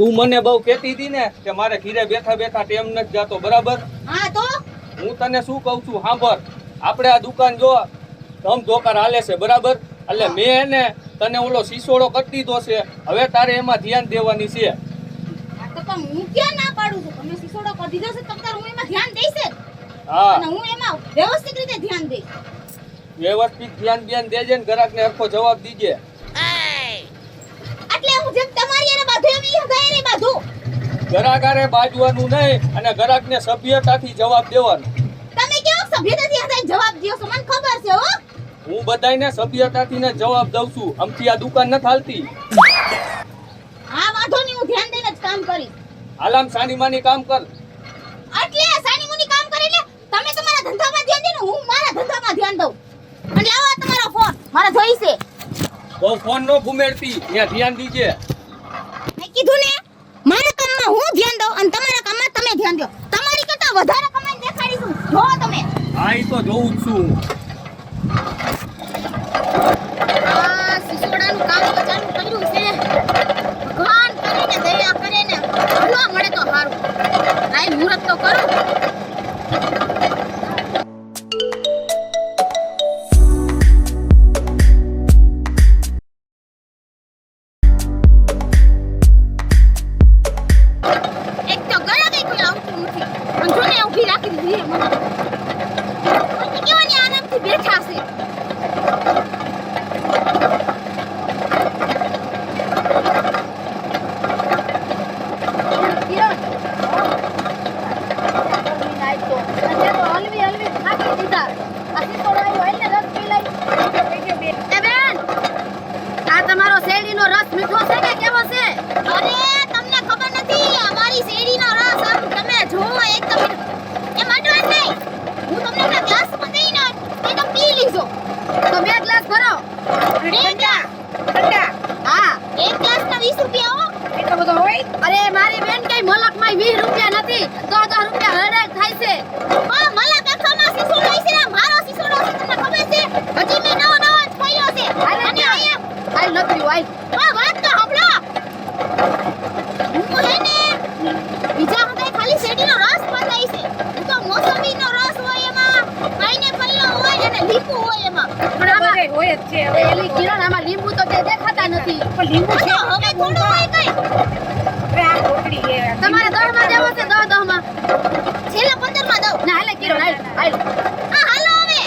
તું મને બહુ કહેતી હતી ને કે મારે ઘીરે બેઠા બેઠા ટેમ નથી જાતો, બરાબર? હા તો હું તને શું કહું છું સાંભળ. આપણે આ દુકાન જો ધમ ધોકાર હાલે છે, બરાબર? એટલે મેં ને તને ઓલો સિસોડો કરી દીધો છે, હવે તારે એમાં ધ્યાન દેવાની છે. આ તો પણ હું ક્યાં ના પાડું છું? તમે સિસોડો કરી દીધો છે તો તાર હું એમાં ધ્યાન દઈશ જ. હા, અને હું એમાં વ્યવસ્થિત રીતે ધ્યાન દઈશ. વ્યવસ્થિત ધ્યાન દેજે ને ગ્રાહકને હરખો જવાબ દીજે. એટલે હું જેમ તમારી એને બાધું એમ ઈ હગાઈ એને બાધું. ગ્રાહકારે બાજવાનું નહીં અને ગ્રાહકને સભ્યતાથી જવાબ દેવાનો. તમે કેવો સભ્યતાથી હગાઈ જવાબ દ્યો છો? મને ખબર છે હો. હું બધાયને સભ્યતાથી ને જવાબ દઉં છું. આમથી આ દુકાન નથી હાલતી. હા વાંધો નહીં, હું ધ્યાન દઈને જ કામ કરીશ. હાલામ સાની માની કામ કર. એટલે સાની મુની કામ કરે એટલે તમે તમારા ધંધામાં ધ્યાન દે ને હું મારા ધંધામાં ધ્યાન દઉં. અને લાવો આ તમારો ફોન, મારે જોઈ છે. બહુ ફોન નો ઘુમેડતી, ત્યાં ધ્યાન દીજે. મેં કીધું ને મારા કામમાં હું ધ્યાન દઉં અને તમારા કામમાં તમે ધ્યાન દો. તમારી કરતા વધારે કમાઈને દેખાડીશું. જો તમે હા, ઈ તો જોઉં જ છું. આ સિસોડાનું કામ તો ચાલુ કર્યું છે. ભગવાન કરીને દયા કરે ને ભલો મળે તો સારું. આઈ મુહૂર્ત તો કરું. એક તો ગળા કોઈ આવતું નથી. અને જો ને ઊભી રાખી દીધી છે મને. મને કેવાની આરામથી બેઠા છે. અરે મારી બેન કઈ મલક માં 20 રૂપિયા નથી, 10 રૂપિયા હરડ થાય છે. આ મલક આખામાં સિસોડો છે ને મારો સિસોડો છે, તમને ખબર છે? હજી મે નવો જ ખોલ્યો છે. અને અહીંયા આઈ લખ્યું આઈ. આ વાત તો સાંભળો. હું હે ને બીજા હગાઈ ખાલી શેરડીનો રસ પતાઈ છે. હું તો મોસંબીનો રસ હોય એમાં, પાઇનેપલનો હોય અને લીંબુ હોય એમાં. પણ આમાં હોય જ છે. હવે એલી કિરણ આમાં લીંબુ તો તે દેખાતા નથી. પણ લીંબુ છે હવે થોડું હોય કઈ. તમારે 10 માં દેવો છે? 10 માં છેલ્લા 15 માં દઉં. ના હાલે કિરણ હાલ હાલ. હા હાલો હવે.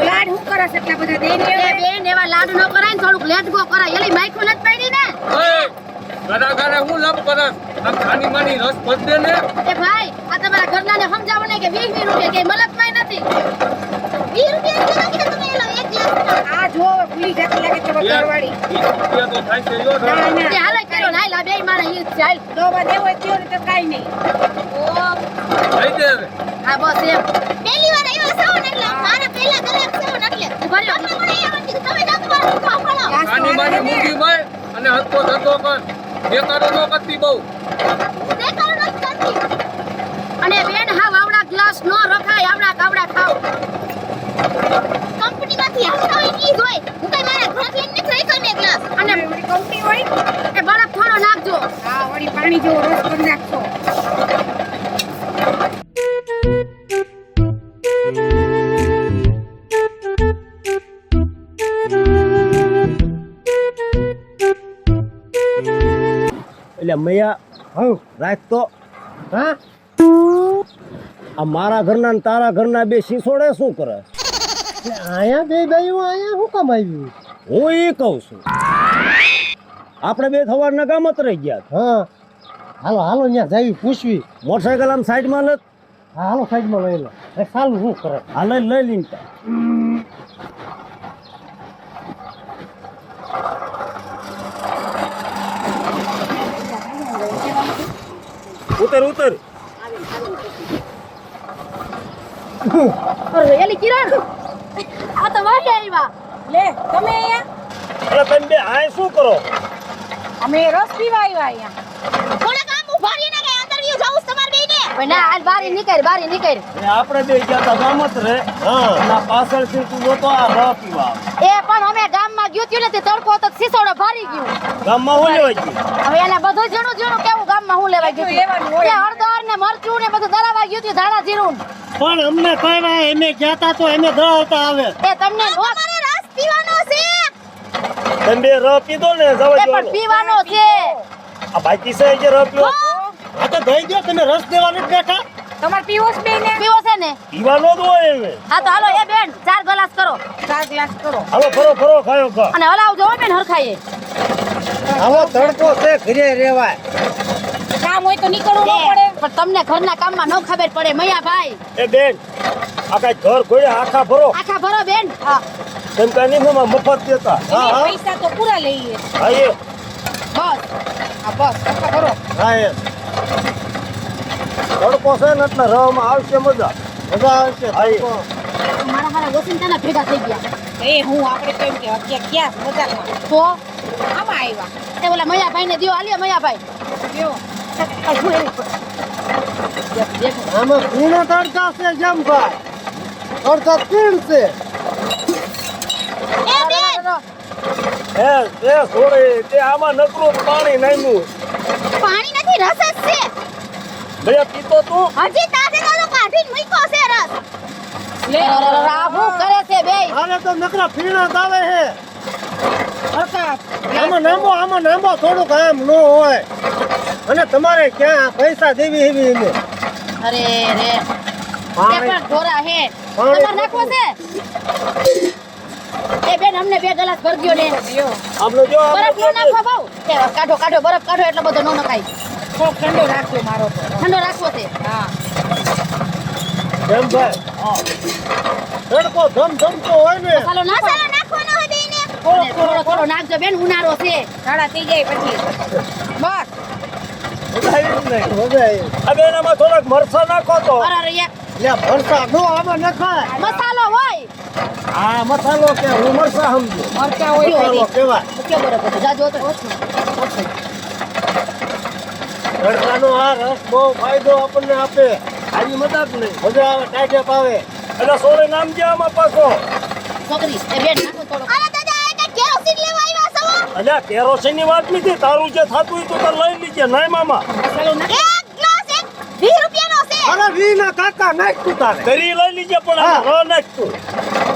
લાડ હું કરે છે એટલા બધા દેને? એ બેન એવા લાડ ન કરાય ને, થોડુંક લેટ ગો કરાય. એલી માઈકો નથી પડી ને. ઓય, ગ્રાહકારે હું લપ કરસ? આમ સાની માની રસ ભર દે ને. એ ભાઈ આ તમારા ઘરનાને સમજાવો ને કે 20 રૂપિયા કે મલકમાં નથી. 20 રૂપિયા કે નાખી તમે એલો એક ગ્લાસ. આ જો ભૂલી જતી લાગે છે બકરવાડી. 20 રૂપિયા તો થાય છે યો. એ હાલે કિરણ હાલ. આ બેય મારા ઈ ચાલ. તો બધે હોય ત્યો તો કાઈ નહીં. ઓ લઈ દે હવે. હા બસ એમ. પહેલી વાર આવ્યા છો ને એટલે મારા પહેલા ગ્રાહક છો ને એટલે ઉભા રહ્યો. મને અહીંયા કીધું તમે જાવ તમારું કામ કરો. સાની માની મૂંગી માય અને હરખો ધંધો કર. બેકારો નો કરતી બહુ. દેખાડો નથી કરતી. અને બેન હા વાવડા ગ્લાસ નો રખાય, આવડા કાવડા ખાવ. કંપનીમાંથી આવતા હોય ઈ જ હોય. હું કઈ મારા ઘર લઈને નથી રાખ્યો ને ગ્લાસ. અને કંપની હોય એ બરફ થોડો નાખજો. હા વળી પાણી જેવો રસ કરી નાખજો. એટલે મૈયા હવ રાખ તો. હા આ મારા ઘરના ને તારા ઘરના બે સિસોડે શું કરે? આયા બે ભાઈઓ આયા શું કામ આવ્યું? હું ઈ કહું છું, આપણે બે સવારના ગામ જ રહી ગયા. હા હાલો હાલો ત્યાં જાવી પૂછવી. મોટરસાયકલ આમ સાઈડમાં લત. હા હાલો સાઈડમાં લઈ લો. એ સાલું શું કરે? હા લઈ લઈને ઉતર ઉતર. અરે એલી કિરણ આ તો વાહે આવ્યા. લે તમે અહીંયા. અરે તમે બે આય શું કરો? અમે રસ પીવા આવ્યા અહીંયા. થોડા કામ ઉભા રહીને કે અંદર વ્યૂ જાઉં તમાર બેને. ના હાલ બારી નીકળ બારી નીકળ. આપણે બે ગયા તા ગામ જ રે. હા ના પાછળથી તું જોતો આ રસ પીવા. એ પણ અમે ગામમાં ગયું ત્યું ને તે તડકો હતો તો સિસોડો ભરી ગયું ગામમાં હું લેવા ગયું હવે એને બધું ઝીણું ઝીણું કેવું ગામમાં હું લેવા ગયું તે હળદર ને મરચું ને બધું દળાવા ગયું હતું ધાણા જીરું પણ અમને કઈ ના એમે ગયા તો એમે દળાવતા આવે એ તમને તમારે રસ પીવાનો છે તમે બે રહ પીધો ને જવા એ દો પણ પીવાનો છે આ બાકી છે જે રહ પીવો આ તો દઈ દો તમે રસ દેવાનું જ બેઠા તમાર પીવો છે ને પીવાનો જ હોય હવે હા તો હાલો એ બેન 4 ગ્લાસ કરો હાલો ફરો ખાયો ખા અને હલાવજો હો બેન હરખાઈએ આવો તડકો છે ઘરે રેવાય કામ હોય તો નીકળવું ન પડે પણ તમને ઘરના કામમાં ન ખબર પડે મૈયા ભાઈ એ બેન આ કઈ ઘર ઘોડે આખા ભરો આખા ભરો બેન તેમ કઈ નહીં મામા મફત દેતા પૈસા તો પૂરા લઈએ હા એ બસ બસ આખા ભરો હા એ તડકો છે ને એટલે રહમાં આવશે મજા આવશે હા એ મારા મારા વસંતાના ભેગા થઈ ગયા આપણે કેમ કે અત્યારે ક્યાં મજાકમાં તો આમાં આવ્યા એ ઓલા મૈયા ભાઈ ને દિયો આલ્યો મૈયા ભાઈ કયો આમાં ભીનો તડકા છે જેમ ભાઈ તડકા પીણ છે એ બેન એ છોડે તે આમાં નકરું પાણી નાખ્યું પાણી નથી રસ જ છે ભૈયા પીતો તું હજી તાસે તો કાઢીને મૂક્યો છે રસ રાહુ કરે છે બે આને તો નકરા પીણા જ આવે છે આમાં નાંબો થોડુંક આમ ન હોય અને તમારે ક્યાં પૈસા દેવી એવી એને અરે રે એ પાણી પણ ગોરા હે પાણી તમારે નાખવો છે એ બેન અમને 2 ગ્લાસ ભર દ્યો ને આમનો જો બરફ નો નાખો બાઉ એ કાઢો બરફ કાઢો એટલે બધો નો નખાય થોડોક ઠંડો રાખજો મારો તો ઠંડો રાખવો છે હા જેમ ભાઈ તડકો ધમધમતો હોય ને મસાલો નાખવાનો હતી ને થોડો નાખજો બેન ઉનાળો છે ઠાડા થઈ જાય પછી બસ મજા આવી જ નહીં. મજા આવી આ બેન આમાં થોડાક મરચાં નાખો તો અરે અરે યાર લે ભરસા નો આમાં નખાય મસાલો હોય આ મસાલો કે હું મરચાં સમજુ મરચા હોય મસાલો કહેવાય કેવો બરફ હતો જાજો તો ઓછું તડકાનો આ રસ બહુ ફાયદો આપણને આપે આની મદદ નહીં મજા આવે ટાઈટ આવે એટલે સોળે નામ જે આમાં પાછો છોકરી એ બેન નાખો થોડો અરે દાદા આ કે કેરોસીન લેવા આવ્યા છો અલ્યા કેરોસીન ની વાત નથી તારું જે થતું હોય તો તાર લઈ લીજે નહીં મામા એક ગ્લાસ 20 રૂપિયાનો છે અરે વીના કાકા નાખ તું તારે કરી લઈ લીજે પણ હા. આમાં રહ નાખ તું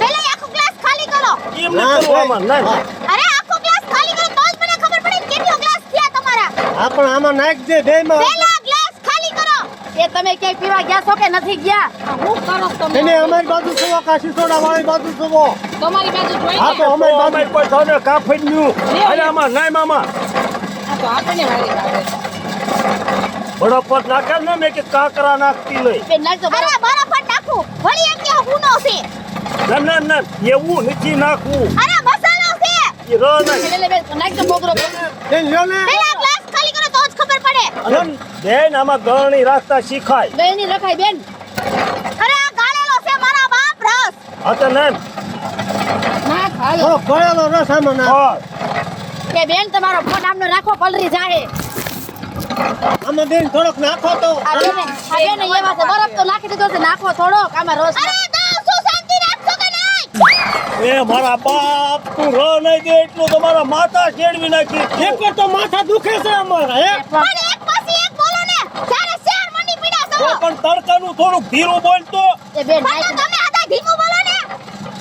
પહેલા આખો ગ્લાસ ખાલી કરો એમ નહીં કરવું આમાં નહીં અરે આખો ગ્લાસ ખાલી કરો તો જ મને ખબર પડે કે કેટલો ગ્લાસ થયા તમારા આપણ આમાં નાખ દે બેમાં પહેલા ગ્લાસ ખાલી કરો એ તમે ક્યાંય પીવા ગયા છો કે નથી ગયા હું કરો તમે એને અમારી બાજુ સુવો કાશી સોડા વાળી બાજુ સુવો તમારી બાજુ જોઈ હા તો તો અમારી અમે બાજુ કોઈ થાને કાફી ન્યુ અરે આમાં નહીં મામા આ તો આપણને વાળી લાગે બરફ નાખે ને મેં કે કાકરા નાખતી નહીં બેન નાખજો અરે બરફ જ નાખું વળી એમ કે હુનો છે ના એવું નથી નાખવું અરે મસાલો છે એ રહ નહીં એટલે બેન નાખજો મોગરો બેન લ્યો ને પહેલા ગ્લાસ ખાલી કરો તો જ ખબર પડે બેન આમાં ગળણી રાખતા શીખાય બેની રખાય બેન અરે આ ગાળેલો છે મારા બાપ રસ હા તો નહીં નાખ હાલો થોડો ગળેલો રસ આમાં નાખ હા. કે બેન તમારો ફોન આમનો રાખો પલરી જાહે આમાં બેન થોડોક નાખો તો આ બેને એવા છે બરફ તો નાખી દીધો છે નાખો થોડોક આમાં રસ અરે તો શું શાંતિ રાખશો કે નહીં એ મારા બાપ તું રહ નહીં દે એટલું તમારા માથા છેડવી નાખી એક વાર તો માથા દુખે છે અમારા હે પણ એક પછી એક બોલો ને જ્યારે શેર મંડી પીડા તો છો પણ તડકાનું થોડુંક ધીરું બોલતો એ બેન તમે આધા ધીમું બોલો ને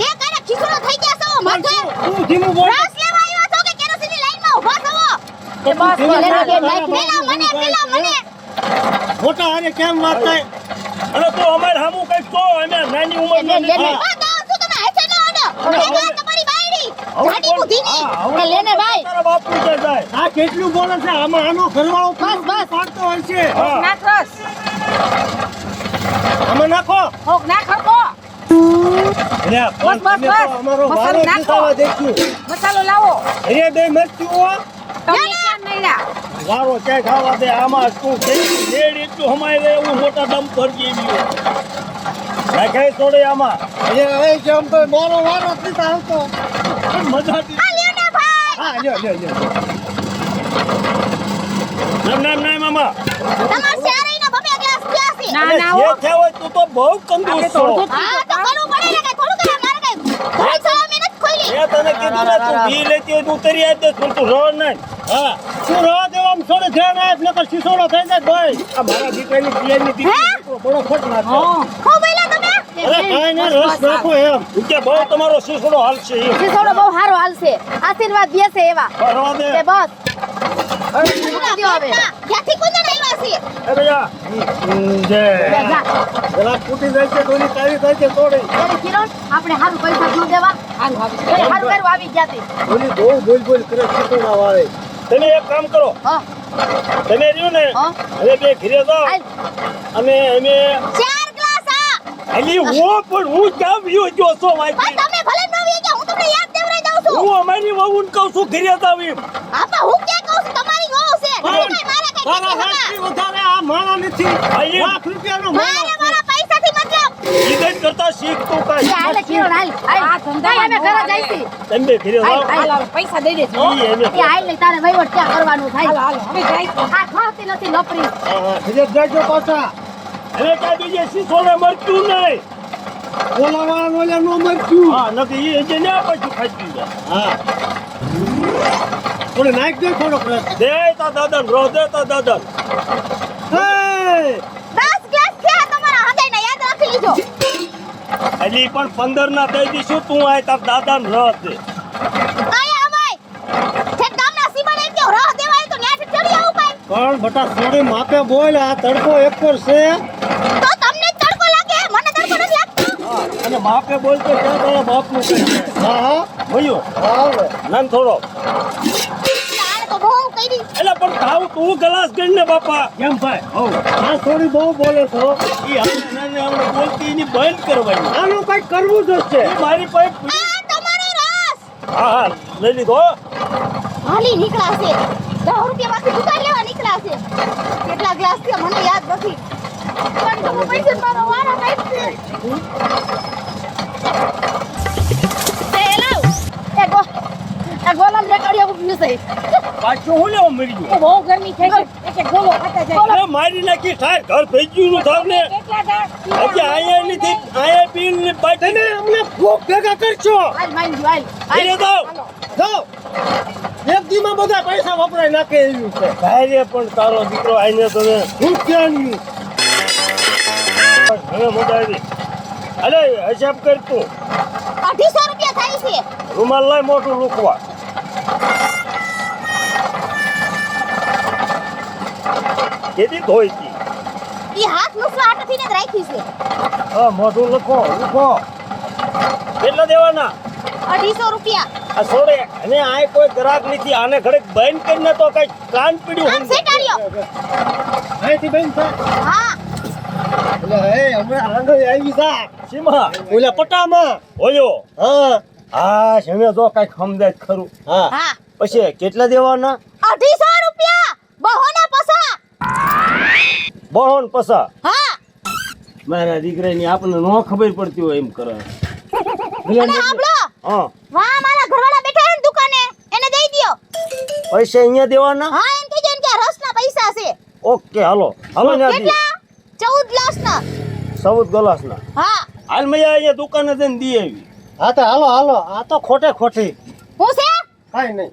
એક આને ખીસડો થઈ ગયા છો માથે તું ધીમું બોલ રસ લેવા આવ્યા છો કે કેરોસીનની લાઈનમાં ઊભા છો એ બસ પેલા મને મોટા હારે કેમ વાત થાય અને તું અમારે સામું કઈક તો અમે નાની ઉંમર આ તો શું તમે હેસે ન આડો ભેગા તમારી બાયડી જાડી બુદ્ધિની એ લેને ભાઈ તારા બાપુ જાય આ કેટલું બોલે છે આમાં આનો ઘરવાળો બસ. પાડતો હોય છે હા. નાખ રસ આમાં નાખો હોક નાખ હરકો અરે પણ બસ, તમે તો બસ. અમારો મસાલો વારો નાખો. જીતાવા દેખ્યું મસાલો લાવો અરે બે મરચું હો તમને ક્યાં મળ્યા વારો ક્યાંય ખાવા દે આમાં તું લેડ એટલું હમાય એવું મોટા દમ ભરી ગયું નાખાય થોડી આમાં અરે હવે કેમ તો મારો વારો જ નથી આવતો પણ મજા હતી આ લ્યો ને ભાઈ હા લ્યો નામ મામા તમાર શેરીનો બબે ગ્લાસ પીયા છે ના અરે ના જે હો થયા હોય તું તો બહુ કંદૂસ છો હા તો કરવું પડે ને કે થોડું કરે મારે કઈ ભાઈ સલામી નથી ખોલી મેં તને કીધું ને તું બી લેતી હોય તો ઉતરી આવ દે તું રો નહીં. હા તું રવા દેવામાં થોડું ધ્યાન આપ નકર શીશોડો થઈ જાય ભાઈ. આ મારા દીકરાની પિયરની દીકરી બડો ખોટ નાખે. હું બોલ્યા તમે અરે કાંઈ નહીં રસ નાખો એમ. કે બહુ તમારો શીશોડો હાલશે એમ. શીશોડો બહુ સારો હાલશે આશીર્વાદ દેશે એવા રવા દે. કે બસ ક્યાંથી કુંદન આવ્યા છે એ ભૈયા જે જા. પેલા તૂટી જાય છે ડોલી તારી થાય છે તોડી. અરે કિરણ આપણે સારું પૈસા ન દેવા હાલો હાલો એ સારું કર્યું આવી ગયા તે ડોલી બહુ બોલ કરે શીશોડા વાળે. તમે એક કામ કરો હા તમે રહ્યું ને હા. હવે બે ઘરે જાઓ હાલ. અમે 4 ગ્લાસ આ અલી હું પણ હું ક્યાં વિયો જો છો પણ માઈકી તમે ભલે ન વી ગયા હું તમને યાદ દેવરાઈ દઉં છું હું અમારી વહુને કહું છું ઘરે જાવ એમ. આપા હું કે કહું છું તમારી વહુ છે પણ નહીં મારા કઈ તારા નથી હાથથી વધારે આ માણા નથી. ભાઈ. ₹1,00,000નો મારા માણા. મારા પૈસાથી મતલબ ઈગત કરતા શીખ તું કાંઈ. હાલ કિરણ હાલ હાલ આ ધંધામાં અમે ઘરે ન જઈશી તમે બે ઘરે જાઓ હાલો હાલો પૈસા દઈ દેજો ઈ અમે એ હાલ નહીં તારે વહીવટ ક્યાં કરવાનું હાલો થાય હાલો હવે જાય આ ખાતી નથી લપરી હા, હા. ઘરે જ જાજો પાછા. હવે કાંઈ બીજે શીશોને મળતું નહીં. ઓલા વાળા ઓલા નો મરતું. હા નથી એ જે ના પાછું ખાઈ જાય. હા થોડું નાખ દે થોડોક રસ. દે તા દાદા રો દે તા દાદા. હે! 10 ગ્લાસ થયા તમારા હૃદયને યાદ રાખી લીજો અલી પણ 15 ના દઈ દઈશું તું આય તાર દાદા ને રસ દે. આયા ભાઈ જે ગામના સીમાડે કે રહ દેવાય તો ન્યાથી ચડી આવું ભાઈ પણ બટા થોડી માપે બોલ. આ તડકો એક પર છે. તો તમને જ તડકો લાગે મને તડકો નથી લાગતો હા અને બાપે બોલ તો ક્યાં તારા બાપનું કહે છે. હા હા ભયો હાલે. નામ થોડો. આને તો બહુ કરી એટલે પણ ખાવ તું ગ્લાસ ગણ ને બાપા. કેમ ભાઈ આ થોડી બહુ બોલે છો. ઈ આપણે બોલતી એની બંધ કરવાની. આનું કઈક કરવું જોશે. ઈ મારી પાસે આ તમારો રસ હા હા લઈ લીધો. હાલી નીકળ્યા છે 10 રૂપિયા માંથી દુકાન લેવા નીકળ્યા છે કેટલા ગ્લાસ થયા મને યાદ નથી પણ તમે પૈસા મારો વારો કાઢશે એ લાવ એ ગોલમ રેકડિયો ઉભી છે પાછું હું લેવા મરી ગયું. બહુ ગરમી થઈ ગઈ એક ગોળો ખાતા જાય અરે મારી નાખી ઠાર ઘર ભેજ્યું નું થાવ ને. કેટલા દાળ હજી આયા નથી આયા પીન ને બાકી તમે અમને ભૂખ ભેગા કરશો. હાલ માઈન જો હાલ ઘરે જાઓ. જાઓ. એક દીમાં બધા પૈસા વપરાય નાખે એવું છે. ભાઈ પણ તારો દીકરો આઈને તને હું ક્યાંની. હવે મજા આવી. અરે હિસાબ કર તું. 250 રૂપિયા થાય છે રૂમાલ લાય મોટું લૂકવા. કેદી ધોઈ હતી. ઈ હાથ નુસવા હાથથી ને જ રાખી છે હા મોટું લખો લખો. કેટલા દેવાના 250 રૂપિયા આ છોડે અને આ કોઈ ગ્રાહક નથી. આને ઘડીક બંધ કરીને તો કઈ કાન પીડ્યું આમ સેટાડ્યો અહીંથી બેન થાય. હા એટલે હે હમણાં આંગળી આવી જા. સીમા ઓલા પટામાં. ઓયો હા હા શમે તો કઈ સમજાય જ ખરું. હા હા પછી કેટલા દેવાના. 250 રૂપિયા બહોના પસા બહોન પસા. હા મારા દીકરાની આપણને નો ખબર પડતી હોય એમ કરે. અને સાંભળો હા વાહ મારા ઘરવાળા બેઠા છે ને દુકાને એને દઈ દ્યો પૈસા અહીંયા દેવાના. હા એમ કહેજો ને કે આ રસના પૈસા છે ઓકે હાલો હાલો ને કેટલા 14 ગ્લાસના 14 ગ્લાસના. હા હાલ મૈયા અહીંયા દુકાને જઈને દી આવી. હા તો હાલો હાલો. આ તો ખોટે ખોટી. હું છે કાઈ નહીં.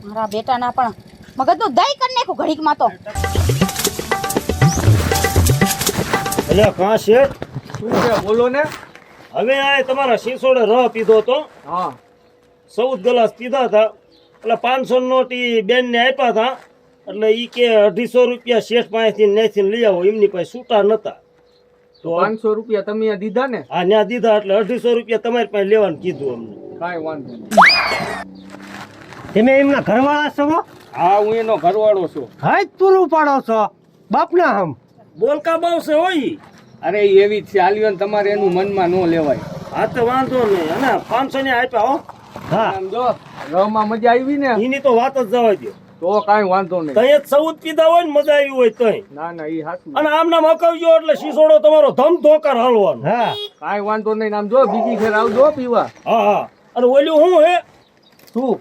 મારા બેટાના પણ મગજનું દહીં કરી નાખ્યું ઘડીકમાં તો એટલે કાં શેઠ શું છે બોલો ને હવે આ તમારા શીશોડે રહ પીધો તો હા 14 ગ્લાસ પીધા હતા. એટલે 500 નોટ ઈ બેન ને આપ્યા હતા. એટલે ઈ કે 250 રૂપિયા શેઠ પાસેથી નેથી લઈ આવો. એમની પાસે છૂટા નતા તો 500 રૂપિયા તમે અહીંયા દીધા ને આ ન્યા દીધા એટલે 250 રૂપિયા તમારી પાસે લેવાનું કીધું અમને. કાંઈ વાંધો નહીં તમે એમના ઘરવાળા છો? હા હું એનો ઘરવાળો છું હા જ તુલું પાડો છો બાપના હમ. બોલકા બહુ છે હોય. અરે ઈ એવી જ છે આલ્યો ને તમારે એનું મનમાં ન લેવાય હા તો વાંધો નહીં. અને 500 ને આપ્યા હો. હા આમ જો રહમાં મજા આવી ને એની તો વાત જ જવા દો. તો કાંઈ વાંધો નહીં તઈ 14 પીધા હોય ને મજા આવી હોય તઈ. ના ના ઈ હાચું અને આમના મકાવજો એટલે શીશોડો તમારો ધમ ધોકાર હાલવાનો. હા કાંઈ વાંધો નહીં આમ જો બીજી ફેર આવજો પીવા હા હા. અને ઓલ્યું શું હે શું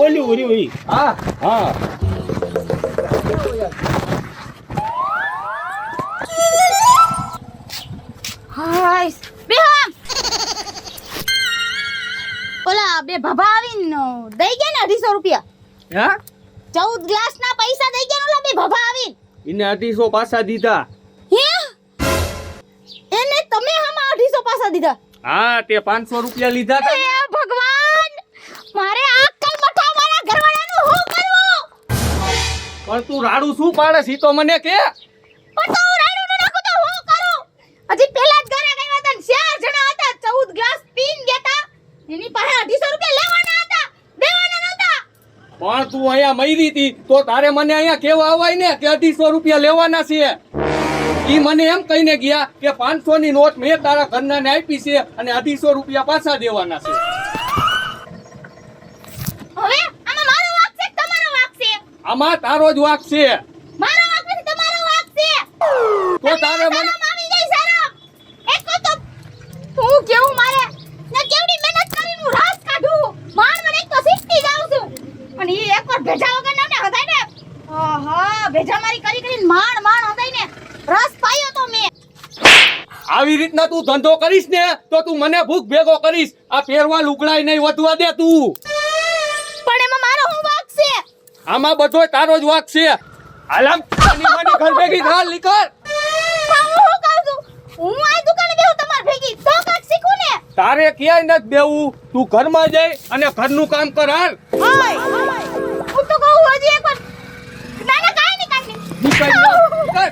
ઓલ્યું ઓલ્યું ઈ. હા હા હાય બેહમ ઓલા બે ભભા આવીને દઈ ગયા ને 250 રૂપિયા. હા 14 ગ્લાસ ના પૈસા દઈ ગયા ને ઓલા બે ભભા આવીને. એને 250 પાછા દીધા. હે એને તમે હમા 250 પાછા દીધા? હા તે 500 રૂપિયા લીધા હે હતા. ભગવાન, મારે આ કઈ મઠા મારા ઘરવાળાનું શું કરવું? પણ તું રાડું શું પાડે છે ઈ તો મને કે. પણ તો હું રાડું ન નાખું તો હું કરું? હજી પેલા જ ઘરે ગયા હતા ને 4 જણા હતા, 14 ગ્લાસ પીન ગયા હતા. એની પાસે 250 રૂપિયા લેવાના હતા, દેવાના નહોતા. પણ તું અહીંયા મરી હતી તો તારે મને અહીંયા કેવા આવાય ને કે 250 રૂપિયા લેવાના છે. ઈ મને એમ કહીને ગયા કે 500 ની નોટ મેં તારા ઘરના ને આપી છે અને 250 રૂપિયા પાછા દેવાના છે. હવે આમાં મારો વાંક છે કે તમારો વાંક છે? આમાં તારો જ વાંક છે. મારો વાંક નથી, તમારો વાંક છે. તો તારે મને શરમ આવી જાય, શરમ. એક તો હું કેવું મારે ને કેવડી મહેનત કરીને હું રાસ કાઢું. માર મને એક તો શીખતી જાઉં છું. અને ઈ એકવાર ભેજા વગર ના હદાય ને. આહા, ભેજા મારી કરીને માણ હદાય ને રસ પાયો તો મેં. આવી રીતના તું ધંધો કરીશ ને તો તું મને ભૂખ ભેગો કરીશ. આ પહેરવા લુગડાય નહીં વધવા દે તું. પણ એમાં મારો શું વાંક છે? આમાં બધોય તારો જ વાંક છે. હાલમ માની ઘર ભેગી થાલ નીકળ. પણ હું શું કહું છું? હું આ દુકાને બેહું તમાર ભેગી તો કાક શીખું ને. તારે ક્યાંય નથી બેવું. તું ઘરમાં જઈ અને ઘરનું કામ કર હાલ. ઓય, હું તો કહું હજી એકવાર. ના ના કાઈ નહીં કાઈ નહીં. નીકળ.